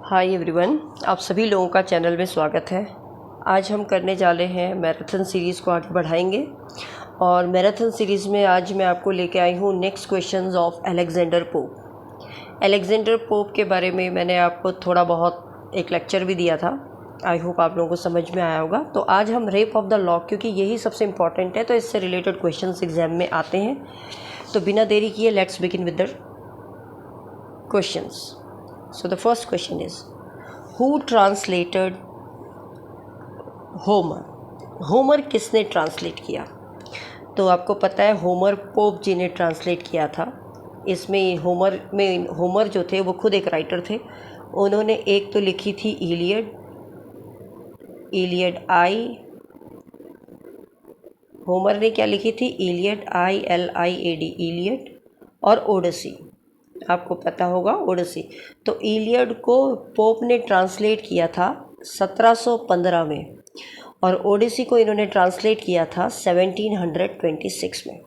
Hi everyone, आप सभी लोगों का चैनल में स्वागत है। आज हम करने जा रहे हैं मैराथन सीरीज़ को आगे बढ़ाएंगे और मैराथन सीरीज़ में आज मैं आपको लेके आई हूँ next questions of Alexander pope. Alexander pope के बारे में मैंने आपको थोड़ा बहुत एक लेक्चर भी दिया था। आई होप आप लोगों को समझ में आया होगा। तो आज हम रेप ऑफ द लॉक, क्योंकि यही सबसे इम्पॉर्टेंट है तो इससे रिलेटेड क्वेश्चंस एग्जाम में आते हैं। तो बिना देरी किए let's begin with the questions. So the first question is, who translated Homer? Homer किसने ट्रांसलेट किया? तो आपको पता है होमर पोप जी ने ट्रांसलेट किया था। इसमें होमर जो थे वो खुद एक राइटर थे। उन्होंने एक तो लिखी थी इलियड आई। होमर ने क्या लिखी थी? इलियड, ILIAD, इलियड, और ओडिसी। आपको पता होगा ओडिसी। तो इलियड को पोप ने ट्रांसलेट किया था 1715 में और ओडिसी को इन्होंने ट्रांसलेट किया था 1726 में।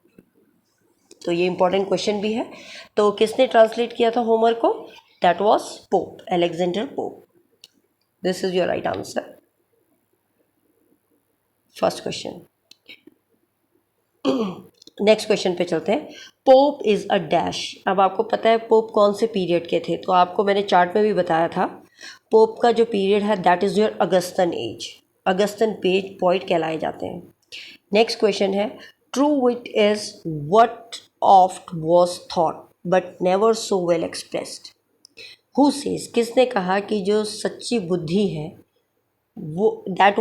तो ये इंपॉर्टेंट क्वेश्चन भी है। तो किसने ट्रांसलेट किया था होमर को? That was pope, Alexander Pope. This is your right answer. First question. Next question पे चलते हैं। Pope is a dash. अब आपको पता है पोप कौन से पीरियड के थे, तो आपको मैंने चार्ट में भी बताया था। पोप का जो पीरियड है that is your Augustan age. Augustan page point कहलाए जाते हैं। नेक्स्ट क्वेश्चन है, true wit is what oft was thought but never so well expressed. Who says, किसने कहा कि जो सच्ची बुद्धि है वो that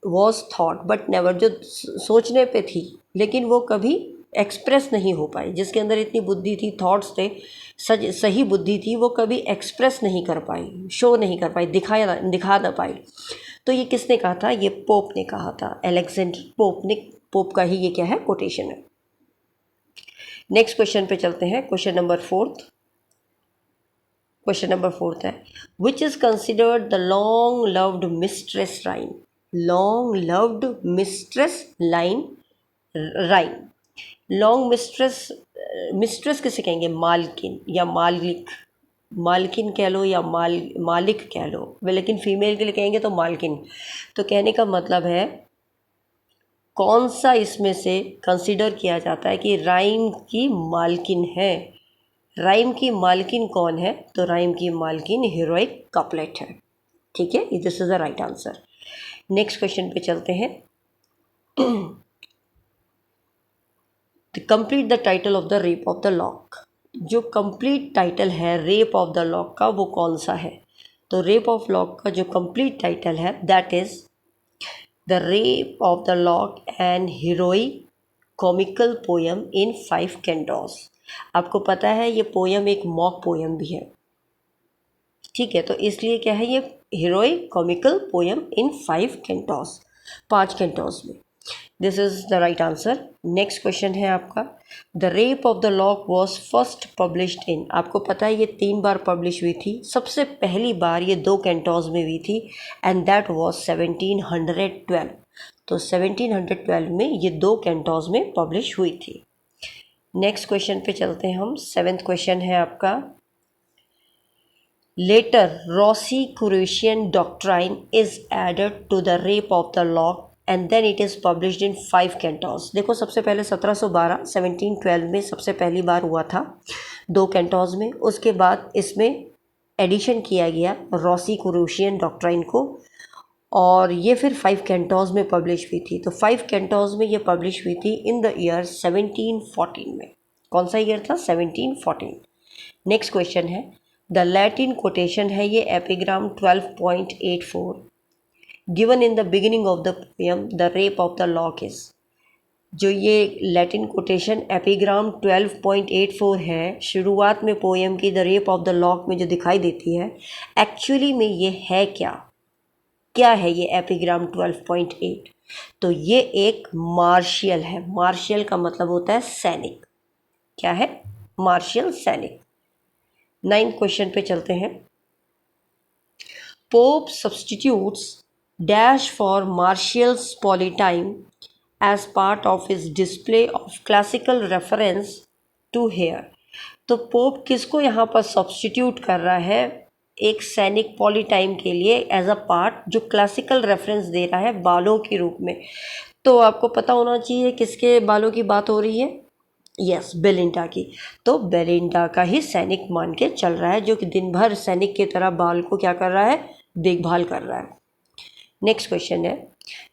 was thought but never, जो सोचने पे थी लेकिन वो कभी एक्सप्रेस नहीं हो पाई। जिसके अंदर इतनी बुद्धि थी, थॉट्स थे, सही बुद्धि थी, वो कभी एक्सप्रेस नहीं कर पाई, शो नहीं कर पाई, दिखा ना पाई। तो ये किसने कहा था? ये पोप ने कहा था। अलेक्जेंडर पोप ने, पोप का ही ये क्या है, कोटेशन है। नेक्स्ट क्वेश्चन पे चलते हैं। क्वेश्चन नंबर फोर्थ है, which is considered the long loved mistress line. Long loved mistress line, rhyme. Long mistress किसे कहेंगे? मालकिन या मालिक। मालकिन कह लो या मालिक कह लो, लेकिन फीमेल के लिए कहेंगे तो मालकिन। तो कहने का मतलब है कौन सा इसमें से कंसिडर किया जाता है कि राइम की मालकिन है। राइम की मालकिन कौन है? तो राइम की मालकिन हीरोइक कपलेट है। ठीक है, this is the right answer. Next question पे चलते हैं। Complete the title of the rape of the lock. जो कंप्लीट टाइटल है रेप ऑफ द लॉक का वो कौन सा है? तो रेप ऑफ लॉक का जो कंप्लीट टाइटल है that is the rape of the lock and heroic comical poem in 5 Cantos. आपको पता है ये पोयम एक मॉक पोयम भी है। ठीक है, तो इसलिए क्या है, ये heroic comical poem in 5 cantos, 5 cantos में। This is the right answer. Next question है आपका, the rape of the Lock was first published in. आपको पता है ये 3 बार पब्लिश हुई थी। सबसे पहली बार ये 2 कैंटोस में हुई थी एंड दैट वॉज 1712। तो 1712 में ये 2 कैंटोस में पब्लिश हुई थी। नेक्स्ट क्वेश्चन पे चलते हैं हम। 7th क्वेश्चन है आपका, letter Rosicrucian doctrine is added to the rape of the lock and then it is published in 5 cantos। देखो सबसे पहले 1712 में सबसे पहली बार हुआ था 2 कैंटोस में। उसके बाद इसमें एडिशन किया गया Rosicrucian डॉक्ट्राइन को और ये फिर 5 कैंटोस में पब्लिश हुई थी। तो 5 कैंटोस में ये पब्लिश हुई थी इन द ईयर 1714 में। कौन सा ईयर था? 1714। नेक्स्ट क्वेश्चन है, द लैटिन कोटेशन है ये epigram 12.84 given in the beginning of the poem the rape of the lock is. जो ये लैटिन कोटेशन एपिग्राम 12.84 है शुरुआत में पोयम की the rape of the lock में जो दिखाई देती है, एक्चुअली में ये है क्या है ये एपिग्राम 12.8? तो ये एक मार्शियल है। मार्शियल का मतलब होता है सैनिक। क्या है? मार्शियल, सैनिक। 9th क्वेश्चन पे चलते हैं। Pope substitutes dash for Martial's Polytime as part of his display of classical reference to hair. तो पोप किसको यहाँ पर सब्सटीट्यूट कर रहा है एक सैनिक पॉलीटाइम के लिए एज अ पार्ट, जो क्लासिकल रेफरेंस दे रहा है बालों के रूप में। तो आपको पता होना चाहिए किसके बालों की बात हो रही है। यस, बेलिंडा की। तो बेलिंडा का ही सैनिक मान के चल रहा है, जो कि दिन भर सैनिक की तरह बाल को क्या कर रहा है, देखभाल कर रहा है। नेक्स्ट क्वेश्चन है,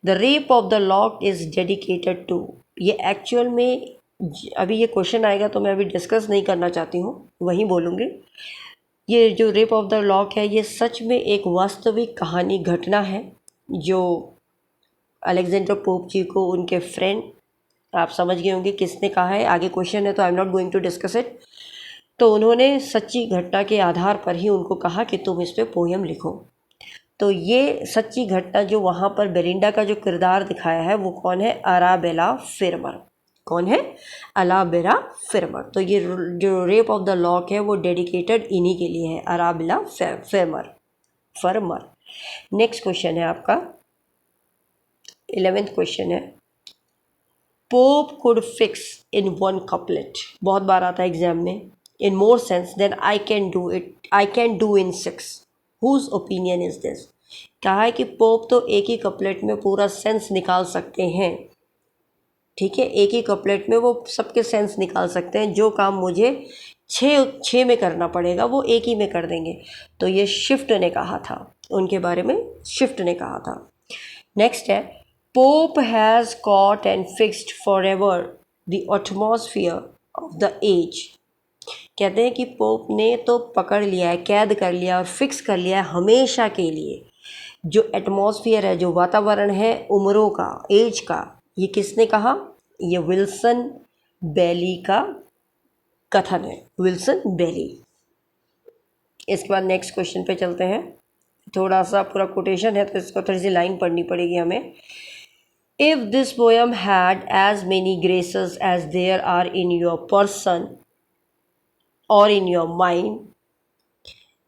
the rape of the lock is dedicated to. ये एक्चुअल में अभी ये क्वेश्चन आएगा तो मैं अभी डिस्कस नहीं करना चाहती हूँ, वहीं बोलूँगी। ये जो रेप ऑफ द लॉक है, ये सच में एक वास्तविक कहानी घटना है, जो अलेक्जेंडर पोप जी को उनके फ्रेंड, आप समझ गए होंगे किसने कहा है, आगे क्वेश्चन है तो I am not going to discuss it. तो उन्होंने सच्ची घटना के आधार पर ही उनको कहा कि तुम इस पे पोयम लिखो। तो ये सच्ची घटना जो वहाँ पर बेलिंडा का जो किरदार दिखाया है वो कौन है, अराबेला फिरमर। कौन है, अलाबेला फिरमर। तो ये जो रेप ऑफ द लॉक है वो डेडिकेटेड इन्हीं के लिए है, अराबेला फर्मर। नेक्स्ट क्वेश्चन है आपका 11th क्वेश्चन है, Pope could fix in one couplet, बहुत बार आता है एग्जाम में, in more sense than I can do in 6, whose opinion is this. कहा है कि पोप तो एक ही कपलेट में पूरा सेंस निकाल सकते हैं, ठीक है, एक ही कपलेट में वो सबके सेंस निकाल सकते हैं। जो काम मुझे छः में करना पड़ेगा वो एक ही में कर देंगे। तो ये शिफ्ट ने कहा था, उनके बारे में शिफ्ट ने कहा था। नेक्स्ट है, Pope has caught and fixed for ever the atmosphere of the age. कहते हैं कि पोप ने तो पकड़ लिया है, कैद कर लिया और फिक्स कर लिया है हमेशा के लिए जो एटमॉस्फियर है, जो वातावरण है उम्रों का, एज का। ये किसने कहा, ये विल्सन बेली का कथन है, विल्सन बेली। इसके बाद नेक्स्ट क्वेश्चन पे चलते हैं। थोड़ा सा पूरा कोटेशन है तो इसको थोड़ी सी लाइन पढ़नी पड़ेगी हमें। If this poem had as many graces as there are in your person or in your mind.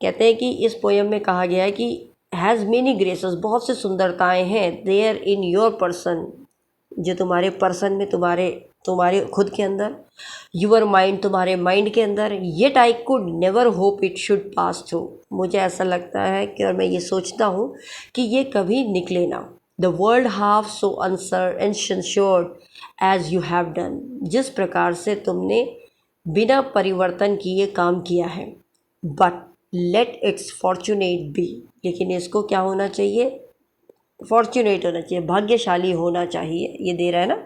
कहते हैं कि इस पोएम में कहा गया है कि हैज़ मेनी ग्रेसेस, बहुत सी सुंदरताएं हैं, देयर इन योर पर्सन, जो तुम्हारे पर्सन में, तुम्हारे खुद के अंदर, यूर माइंड, तुम्हारे माइंड के अंदर। Yet I could never hope it should pass through. मुझे ऐसा लगता है कि, और मैं ये सोचता हूँ कि ये कभी निकले ना। The world half so unsured as you have done. जिस प्रकार से तुमने बिना परिवर्तन किए काम किया है। But let its fortunate be, लेकिन इसको क्या होना चाहिए, फॉर्चुनेट होना चाहिए, भाग्यशाली होना चाहिए, ये दे रहा है ना।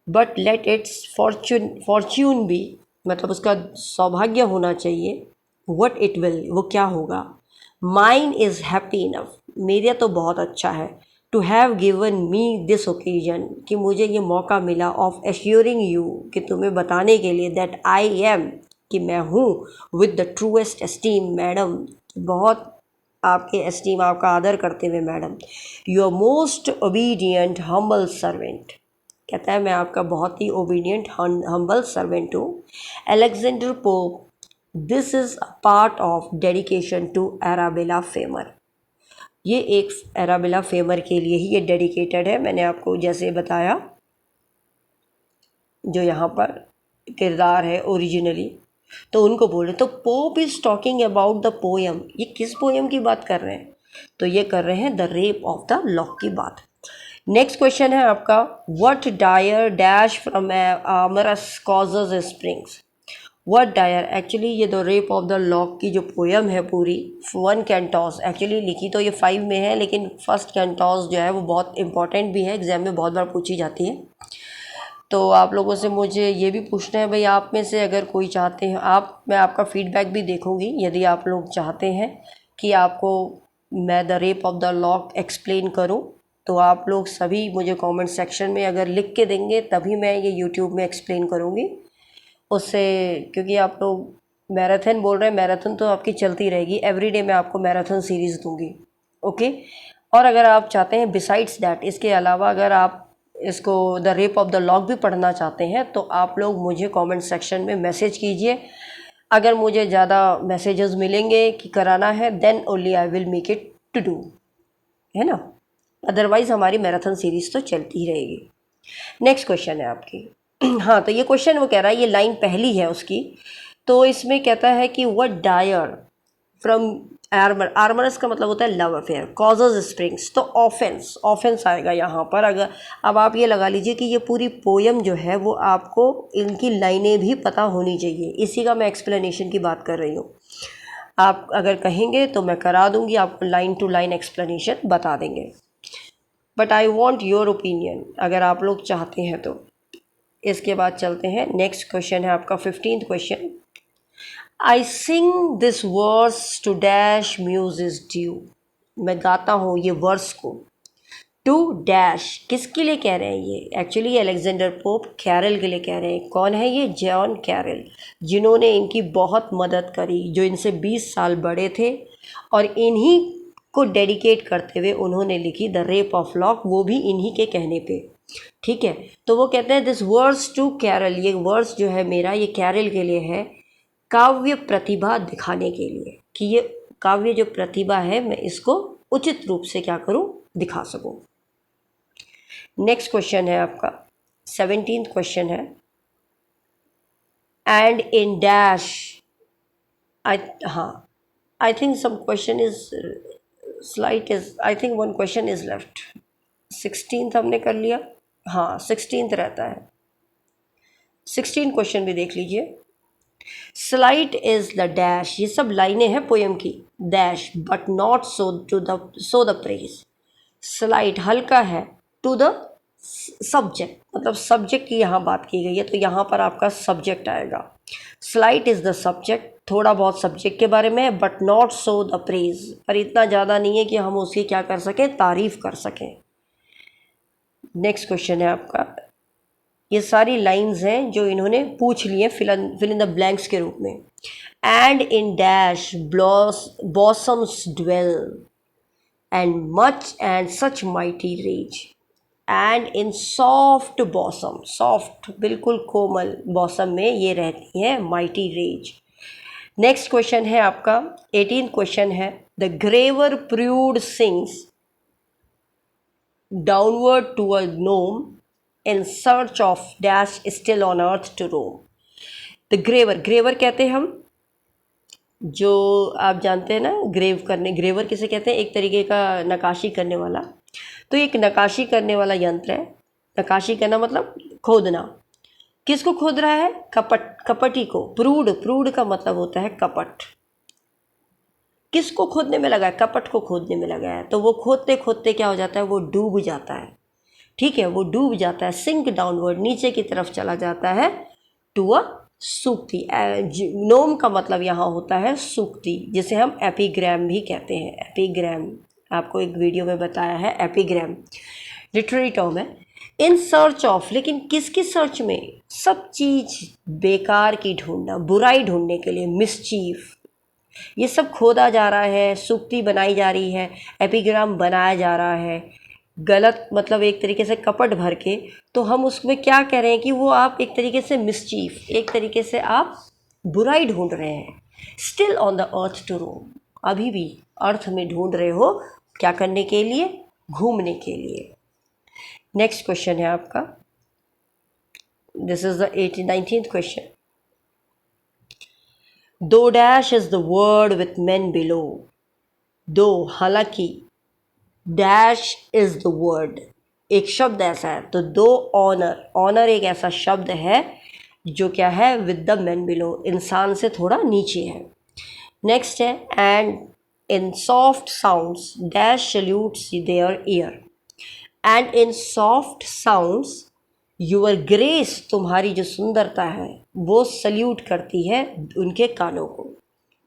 But let its fortune be, मतलब उसका सौभाग्य होना चाहिए। वट इट विल, वो क्या होगा। माइन इज़ हैप्पी इनफ, मेरा तो बहुत अच्छा है। To have given me this occasion, कि मुझे ये मौका मिला, ऑफ एश्योरिंग यू, कि तुम्हें बताने के लिए, दैट आई एम, कि मैं हूँ, with the truest esteem madam, बहुत आपके एस्टीम, आपका आदर करते हुए madam, your most obedient humble servant. कहता है मैं आपका बहुत ही ओबीडियंट हम्बल सर्वेंट हूँ। Alexander Pope, this is a part of dedication to Arabella Fermor. ये एक अराबेला फेमर के लिए ही ये डेडिकेटेड है। मैंने आपको जैसे बताया, जो यहाँ पर किरदार है ओरिजिनली, तो उनको बोले। तो pope is talking about the poem, ये किस पोएम की बात कर रहे हैं, तो ये कर रहे हैं the rape of the Lock की बात। नेक्स्ट क्वेश्चन है आपका, what dire dash from amorous causes springs. What dire, actually ये the rape of the Lock की जो पोएम है पूरी 1 कैंटोस, एक्चुअली लिखी तो ये 5 में है, लेकिन फर्स्ट कैंटोस जो है वो बहुत इंपॉर्टेंट भी है, एग्जाम में बहुत बार पूछी जाती है। तो आप लोगों से मुझे ये भी पूछना है भाई, आप में से अगर कोई चाहते हैं, मैं आपका फीडबैक भी देखूंगी, यदि आप लोग चाहते हैं कि आपको मैं the rape of the lock explain करूं, तो आप लोग सभी मुझे कमेंट सेक्शन में अगर लिख के देंगे तभी मैं ये यूट्यूब में एक्सप्लेन करूंगी उससे। क्योंकि आप लोग मैराथन बोल रहे हैं, मैराथन तो आपकी चलती रहेगी, एवरीडे मैं आपको मैराथन सीरीज़ दूंगी, ओके। और अगर आप चाहते हैं बिसाइड्स दैट, इसके अलावा अगर आप इसको the rape of the lock भी पढ़ना चाहते हैं, तो आप लोग मुझे कमेंट सेक्शन में मैसेज कीजिए। अगर मुझे ज़्यादा मैसेजेस मिलेंगे कि कराना है, then only I will make it to do, है ना। अदरवाइज़ हमारी मैराथन सीरीज़ तो चलती ही रहेगी। नेक्स्ट क्वेश्चन है आपकी हाँ, तो ये क्वेश्चन वो कह रहा है, ये लाइन पहली है उसकी, तो इसमें कहता है कि व्हाट डायर फ्रॉम आर्मर, आर्मरस का मतलब होता है लव अफेयर, कॉजेज स्प्रिंग्स, तो ऑफेंस, ऑफेंस आएगा यहाँ पर। अगर अब आप ये लगा लीजिए कि ये पूरी पोयम जो है वो आपको इनकी लाइनें भी पता होनी चाहिए, इसी का मैं एक्सप्लेनेशन की बात कर रही हूँ। आप अगर कहेंगे तो मैं करा दूंगी, आपको लाइन टू लाइन एक्सप्लेनेशन बता देंगे, but I want your opinion अगर आप लोग चाहते हैं तो। इसके बाद चलते हैं, नेक्स्ट क्वेश्चन है आपका 15th question. I sing this verse to dash muse is due, मैं गाता हूँ ये वर्स को टू डैश, किसके लिए कह रहे हैं ये? एक्चुअली अलेक्जेंडर पोप कैरल के लिए कह रहे हैं। कौन है ये? जॉन कैरल, जिन्होंने इनकी बहुत मदद करी, जो इनसे 20 साल बड़े थे, और इन्हीं को डेडिकेट करते हुए उन्होंने लिखी द रेप ऑफ लॉक, वो भी इन्हीं के कहने पे। ठीक है, तो वो कहते हैं दिस वर्स टू कैरल, ये वर्स जो है मेरा ये कैरल के लिए है, काव्य प्रतिभा दिखाने के लिए, कि ये काव्य जो प्रतिभा है मैं इसको उचित रूप से क्या करूं, दिखा सकूं। नेक्स्ट क्वेश्चन है आपका 17th क्वेश्चन है, and in dash, I think some question is slight is, I think one question is left. 16th हमने कर लिया, हाँ 16th रहता है, 16 क्वेश्चन भी देख लीजिए। स्लाइट इज द डैश, ये सब लाइनें हैं पोएम की, dash but not so the praise, slight हल्का है, टू द सब्जेक्ट, मतलब सब्जेक्ट की यहाँ बात की गई है, तो यहाँ पर आपका सब्जेक्ट आएगा। स्लाइट इज द सब्जेक्ट, थोड़ा बहुत सब्जेक्ट के बारे में, but not so the praise, पर इतना ज़्यादा नहीं है कि हम उसकी क्या कर सकें, तारीफ कर सकें। नेक्स्ट क्वेश्चन है आपका, ये सारी लाइंस हैं जो इन्होंने पूछ ली हैं फिल इन द ब्लैंक्स के रूप में। And in dash bosoms dwell and much and such mighty rage, and in soft bosom, soft बिल्कुल कोमल बॉसम में ये रहती हैं माइटी रेज। नेक्स्ट क्वेश्चन है आपका 18th क्वेश्चन है, the graver prude sings downward to a gnome in search of dash still on earth to roam। The graver, graver कहते हैं हम, जो आप जानते हैं ना ग्रेव करने, ग्रेवर किसे कहते हैं? एक तरीके का नकाशी करने वाला। तो एक नकाशी करने वाला यंत्र है, नकाशी करना मतलब खोदना। किसको खोद रहा है? कपटी को। प्रूड, प्रूड का मतलब होता है कपट। किसको खोदने में लगा है? कपट को खोदने में लगा है। तो वो खोदते खोदते क्या हो जाता है? वो डूब जाता है। ठीक है, वो डूब जाता है, सिंक डाउनवर्ड, नीचे की तरफ चला जाता है, टू अ सूक्ति। नोम का मतलब यहाँ होता है सूक्ति, जिसे हम एपिग्राम भी कहते हैं। एपिग्राम आपको एक वीडियो में बताया है, एपिग्राम लिटरेरी टर्म है। इन सर्च ऑफ, लेकिन किसकी सर्च में? सब चीज बेकार की ढूंढना, बुराई ढूंढने के लिए, मिसचीफ, ये सब खोदा जा रहा है, सूक्ति बनाई जा रही है, एपिग्राम बनाया जा रहा है, गलत मतलब एक तरीके से कपट भर के। तो हम उसमें क्या कह रहे हैं कि वो आप एक तरीके से मिसचीफ, एक तरीके से आप बुराई ढूंढ रहे हैं। Still on the earth to roam, अभी भी अर्थ में ढूंढ रहे हो, क्या करने के लिए? घूमने के लिए। नेक्स्ट क्वेश्चन है आपका, this is the 19th question. Though dash is the word with men below, though हालांकि डैश इज द वर्ड, एक शब्द ऐसा है, तो दो ऑनर, ऑनर एक ऐसा शब्द है जो क्या है? विद द मैन बिलो, इंसान से थोड़ा नीचे है। नेक्स्ट है, and in soft sounds dash salutes their ear, and in soft sounds your grace, तुम्हारी जो सुंदरता है वो सल्यूट करती है उनके कानों को।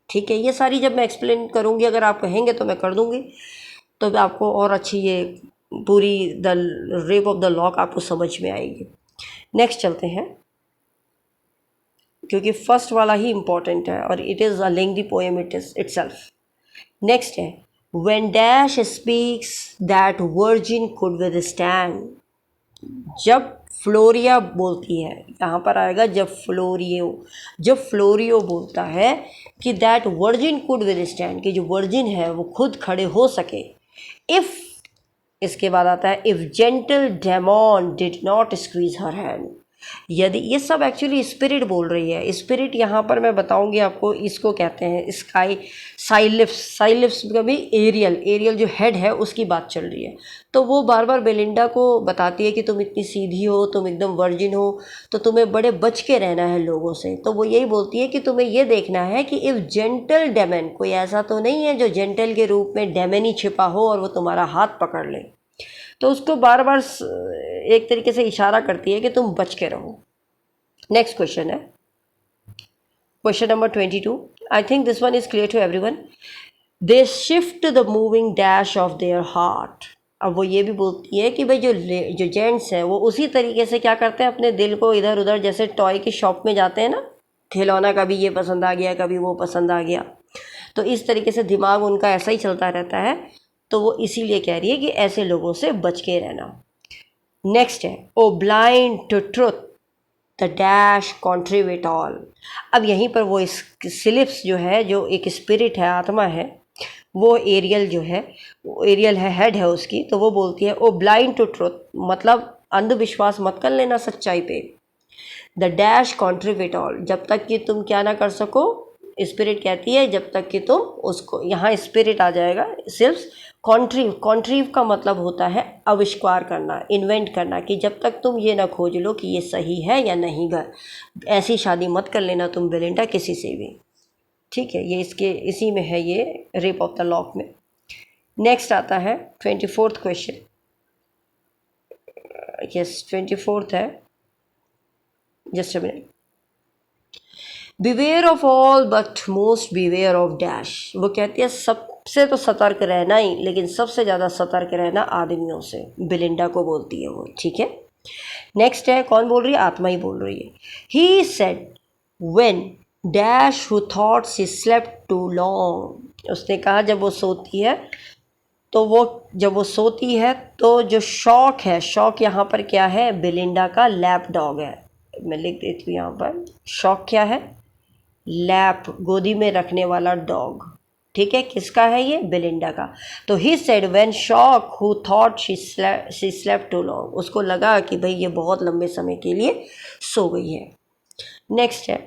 ठीक है, ये सारी जब मैं एक्सप्लेन करूँगी, अगर आप कहेंगे तो मैं कर दूँगी, तो आपको और अच्छी ये पूरी the rape of the lock आपको समझ में आएगी। नेक्स्ट चलते हैं, क्योंकि फर्स्ट वाला ही इम्पॉर्टेंट है और it is a lengthy poem it is itself. Next है, when dash speaks that virgin could withstand, जब फ्लोरिया बोलती है, यहाँ पर आएगा जब फ्लोरियो बोलता है कि दैट वर्जिन कुड विदस्टैंड, कि जो वर्जिन है वो खुद खड़े हो सके। इफ़, इसके बाद आता है if gentle daemon did not squeeze her hand, यदि ये सब एक्चुअली स्पिरिट बोल रही है। स्पिरिट यहाँ पर मैं बताऊंगी आपको, इसको कहते हैं स्काई साइलिफ्स। साइलिफ्स का भी एरियल जो हेड है उसकी बात चल रही है। तो वो बार बार बेलिंडा को बताती है कि तुम इतनी सीधी हो, तुम एकदम वर्जिन हो, तो तुम्हें बड़े बच के रहना है लोगों से। तो वो यही बोलती है कि तुम्हें ये देखना है कि इफ़ जेंटल डेमन, कोई ऐसा तो नहीं है जो जेंटल के रूप में डेमन ही छिपा हो और वो तुम्हारा हाथ पकड़ ले। तो उसको बार बार एक तरीके से इशारा करती है कि तुम बच के रहो। नेक्स्ट क्वेश्चन है question number 22। I think this one is clear to everyone. They shift the moving dash of their heart. अब वो ये भी बोलती है कि भाई जो जेंट्स हैं वो उसी तरीके से क्या करते हैं, अपने दिल को इधर उधर, जैसे टॉय की शॉप में जाते हैं ना, खिलौना कभी ये पसंद आ गया कभी वो पसंद आ गया, तो इस तरीके से दिमाग उनका ऐसा ही चलता रहता है। तो वो इसीलिए कह रही है कि ऐसे लोगों से बच के रहना। नेक्स्ट है O blind to truth the dash contribute all. अब यहीं पर वो सिलिप्स जो है, जो एक स्पिरिट है, आत्मा है, वो एरियल जो है, वो एरियल है, हेड है उसकी, तो वो बोलती है ओ ब्लाइंड टू ट्रुथ, मतलब अंधविश्वास मत कर लेना सच्चाई पे। द डैश कॉन्ट्रीब्यूट ऑल, जब तक कि तुम क्या ना कर सको, स्पिरिट कहती है जब तक कि तुम उसको, यहाँ स्पिरिट आ जाएगा सिर्फ। कॉन्ट्रीव का मतलब होता है आविष्कार करना, इन्वेंट करना, कि जब तक तुम ये ना खोज लो कि ये सही है या नहीं। ऐसी शादी मत कर लेना तुम बेलिंडा किसी से भी, ठीक है। ये इसके इसी में है, ये रेप ऑफ द लॉक में। नेक्स्ट आता है 24th क्वेश्चन। यस 24th है, just a minute. Beware of all but most beware of dash. वो कहती है सबसे तो सतर्क रहना ही, लेकिन सबसे ज़्यादा सतर्क रहना आदमियों से, बेलिंडा को बोलती है वो, ठीक है। नेक्स्ट है, कौन बोल रही है, आत्मा ही बोल रही है। He said when dash who thought she slept too long. उसने कहा जब वो सोती है, तो वो जब वो सोती है तो जो शॉक है, शॉक यहाँ पर क्या है, बेलिंडा का लैप डॉग है। मैं लिख देती हूँ यहाँ पर, शॉक क्या है, लैप, गोदी में रखने वाला डॉग, ठीक है। किसका है ये, बेलिंडा का। तो he said when shock who thought she slept too long, उसको लगा कि भाई ये बहुत लंबे समय के लिए सो गई है। नेक्स्ट है,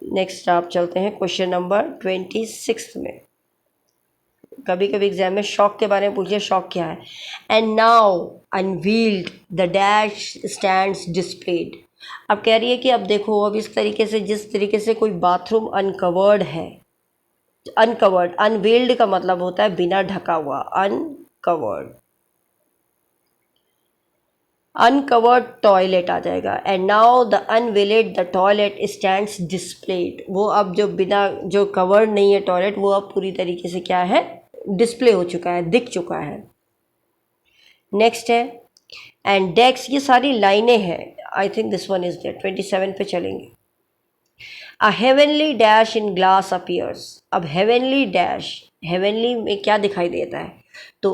नेक्स्ट आप चलते हैं क्वेश्चन नंबर 26 में। कभी कभी एग्जाम में शॉक के बारे में पूछिए, शॉक क्या है। And now unveiled the dash stands displayed. अब कह रही है कि अब देखो, अब इस तरीके से, जिस तरीके से कोई बाथरूम अनकवर्ड है, अनकवर्ड, अनवील्ड का मतलब होता है बिना ढका हुआ, अनकवर्ड, अनकवर्ड टॉयलेट आ जाएगा। And now the unveiled the toilet stands displayed. वो अब जो बिना, जो कवर्ड नहीं है टॉयलेट, वो अब पूरी तरीके से क्या है, डिस्प्ले हो चुका है, दिख चुका है। नेक्स्ट है एंड डेक्स, ये सारी लाइनें हैं, I think this one is there. 27 पे चलेंगे। A heavenly dash in glass appears. अब हेवनली डैश, हेवनली में क्या दिखाई देता है, तो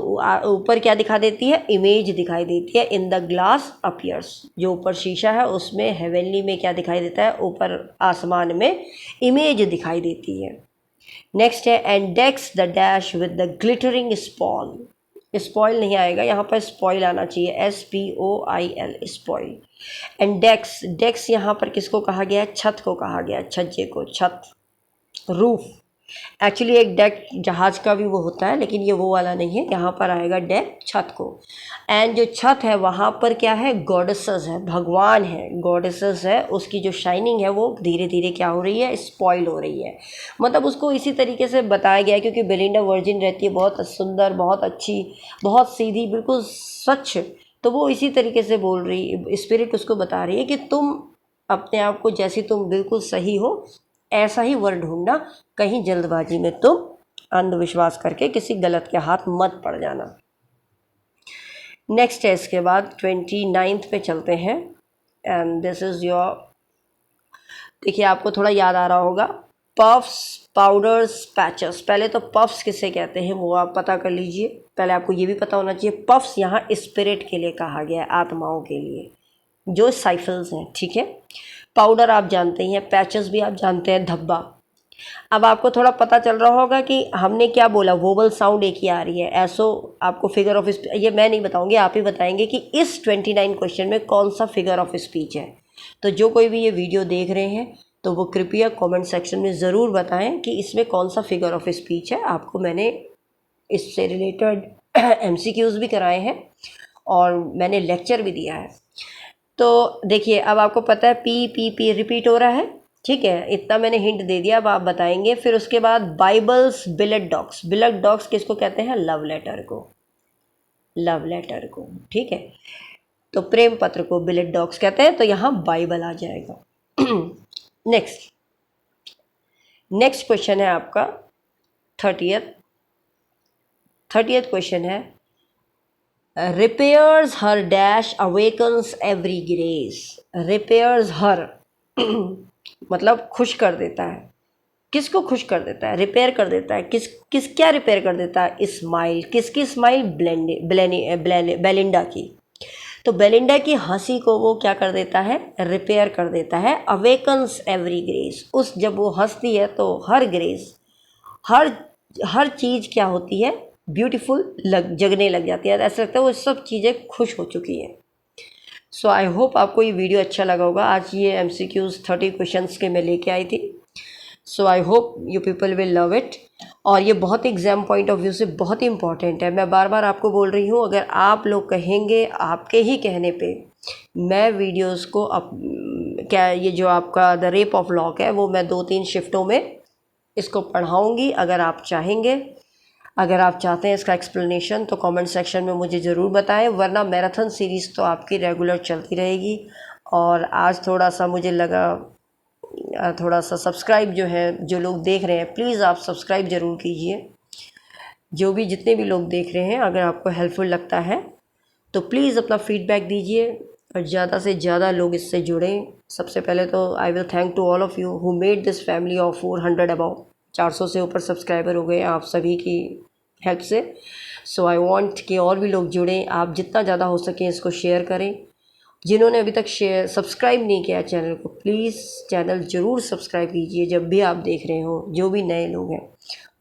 ऊपर क्या दिखा देती है, इमेज दिखाई देती है। इन द ग्लास अपीयर्स, जो ऊपर शीशा है उसमें हेवनली में क्या दिखाई देता है, ऊपर आसमान में इमेज दिखाई देती है। नेक्स्ट है and decks the dash with the glittering spoil. Spoil नहीं आएगा यहाँ पर, स्पॉइल आना चाहिए, SPOIL, spoil. And decks, decks यहाँ पर किसको कहा गया है, छत को कहा गया है, छज्जे को, छत, रूफ। एक्चुअली एक डेक जहाज का भी वो होता है, लेकिन ये वो वाला नहीं है, यहाँ पर आएगा डेक छत को। एंड जो छत है वहाँ पर क्या है, गॉडेसेस है, भगवान है, गॉडेसेस है, उसकी जो शाइनिंग है वो धीरे धीरे क्या हो रही है, स्पॉइल हो रही है। मतलब उसको इसी तरीके से बताया गया है, क्योंकि बेलिंडा वर्जिन रहती है, बहुत सुंदर, बहुत अच्छी, बहुत सीधी, बिल्कुल स्वच्छ। तो वो इसी तरीके से बोल रही, स्पिरिट उसको बता रही है कि तुम अपने आप को, जैसी तुम बिल्कुल सही हो ऐसा ही वर ढूंढना, कहीं जल्दबाजी में तुम अंधविश्वास करके किसी गलत के हाथ मत पड़ जाना। नेक्स्ट है, इसके बाद 29 पे चलते हैं। एंड दिस इज़ योर, देखिए आपको थोड़ा याद आ रहा होगा, पफ्स, पाउडर्स, पैचेस। पहले तो पफ्स किसे कहते हैं वो आप पता कर लीजिए, पहले आपको ये भी पता होना चाहिए। पफ्स यहाँ स्पिरिट के लिए कहा गया है, आत्माओं के लिए, जो साइफल्स हैं, ठीक है। पाउडर आप जानते ही हैं, पैचेस भी आप जानते हैं, धब्बा। अब आपको थोड़ा पता चल रहा होगा कि हमने क्या बोला, वोवल साउंड एक ही आ रही है। ऐसो आपको फिगर ऑफ स्पीच, ये मैं नहीं बताऊंगी, आप ही बताएंगे कि इस 29 क्वेश्चन में कौन सा फिगर ऑफ स्पीच है। तो जो कोई भी ये वीडियो देख रहे हैं तो वो कृपया कमेंट सेक्शन में ज़रूर बताएं कि इसमें कौन सा फिगर ऑफ स्पीच है। आपको मैंने इससे रिलेटेड MCQs भी कराए हैं और मैंने लेक्चर भी दिया है। तो देखिए, अब आपको पता है पी पी पी रिपीट हो रहा है, ठीक है, इतना मैंने हिंट दे दिया। अब आप बताएंगे। फिर उसके बाद Bibles billet doux, billet doux किसको कहते हैं? लव लेटर को, लव लेटर को, ठीक है। तो प्रेम पत्र को बिलेट डॉग्स कहते हैं, तो यहाँ बाइबल आ जाएगा। नेक्स्ट नेक्स्ट क्वेश्चन है आपका 30th क्वेश्चन है, repairs her dash awakens every grace. Repairs her मतलब खुश कर देता है। किसको खुश कर देता है? रिपेयर कर देता है। किस क्या रिपेयर कर देता है? स्माइल। किसकी स्माइल? बेलिंडा की। तो बेलिंडा की हंसी को वो क्या कर देता है? रिपेयर कर देता है। अवेकन्स एवरी ग्रेस, उस जब वो हंसती है तो हर ग्रेस, हर चीज़ क्या होती है? ब्यूटीफुल जगने लग जाती है। ऐसा लगता है वो सब चीज़ें खुश हो चुकी हैं। सो आई होप आपको ये वीडियो अच्छा लगा होगा। आज ये MCQs 30 क्वेश्चंस के मैं लेके आई थी। So I hope you people will love it. और ये बहुत एग्ज़ाम पॉइंट ऑफ व्यू से बहुत ही इंपॉर्टेंट है। मैं बार बार आपको बोल रही हूँ, अगर आप लोग कहेंगे, आपके ही कहने पे मैं वीडियोस को क्या ये जो आपका द रेप ऑफ लॉक है वो मैं 2-3 शिफ्टों में इसको पढ़ाऊँगी। अगर आप चाहेंगे, अगर आप चाहते हैं इसका एक्सप्लेनेशन, तो कमेंट सेक्शन में मुझे ज़रूर बताएं, वरना मैराथन सीरीज़ तो आपकी रेगुलर चलती रहेगी। और आज थोड़ा सा मुझे लगा, थोड़ा सा सब्सक्राइब जो है, जो लोग देख रहे हैं प्लीज़ आप सब्सक्राइब ज़रूर कीजिए। जो भी जितने भी लोग देख रहे हैं, अगर आपको हेल्पफुल लगता है तो प्लीज़ अपना फीडबैक दीजिए और ज़्यादा से ज़्यादा लोग इससे जुड़ें। सबसे पहले तो I will thank to all of you who made this family of 400 about, 400 से ऊपर सब्सक्राइबर हो गए आप सभी की हेल्प से। सो आई वांट कि और भी लोग जुड़ें। आप जितना ज़्यादा हो सके इसको शेयर करें। जिन्होंने अभी तक सब्सक्राइब नहीं किया चैनल को, प्लीज़ चैनल ज़रूर सब्सक्राइब कीजिए जब भी आप देख रहे हो, जो भी नए लोग हैं।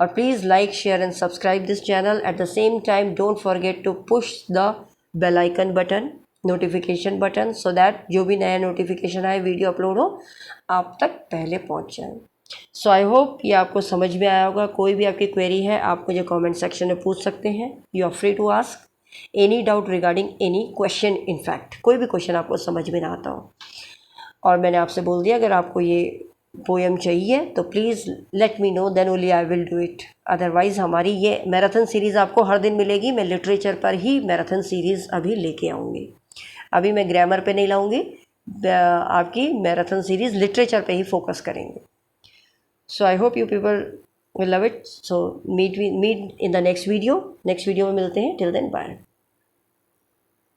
और please like, share and subscribe this channel. At the same time don't forget to push the bell icon button, notification button, so that जो भी नया नोटिफिकेशन आए, वीडियो अपलोड हो, आप तक पहले पहुंच जाए। सो आई होप ये आपको समझ में आया होगा। कोई भी आपकी क्वेरी है आप मुझे कमेंट सेक्शन में पूछ सकते हैं। You are free to ask any doubt regarding any question. In fact कोई भी क्वेश्चन आपको समझ में ना आता हो। और मैंने आपसे बोल दिया, अगर आपको ये पोएम चाहिए तो please let me know, then only I will do it. Otherwise हमारी ये मैराथन सीरीज़ आपको हर दिन मिलेगी। मैं लिटरेचर पर ही मैराथन सीरीज़ अभी लेके आऊँगी। अभी मैं ग्रामर पे नहीं लाऊँगी, आपकी मैराथन सीरीज़ लिटरेचर पे ही फोकस करेंगे। So I hope you people will love it. So meet in the next video में मिलते हैं. Till then, bye.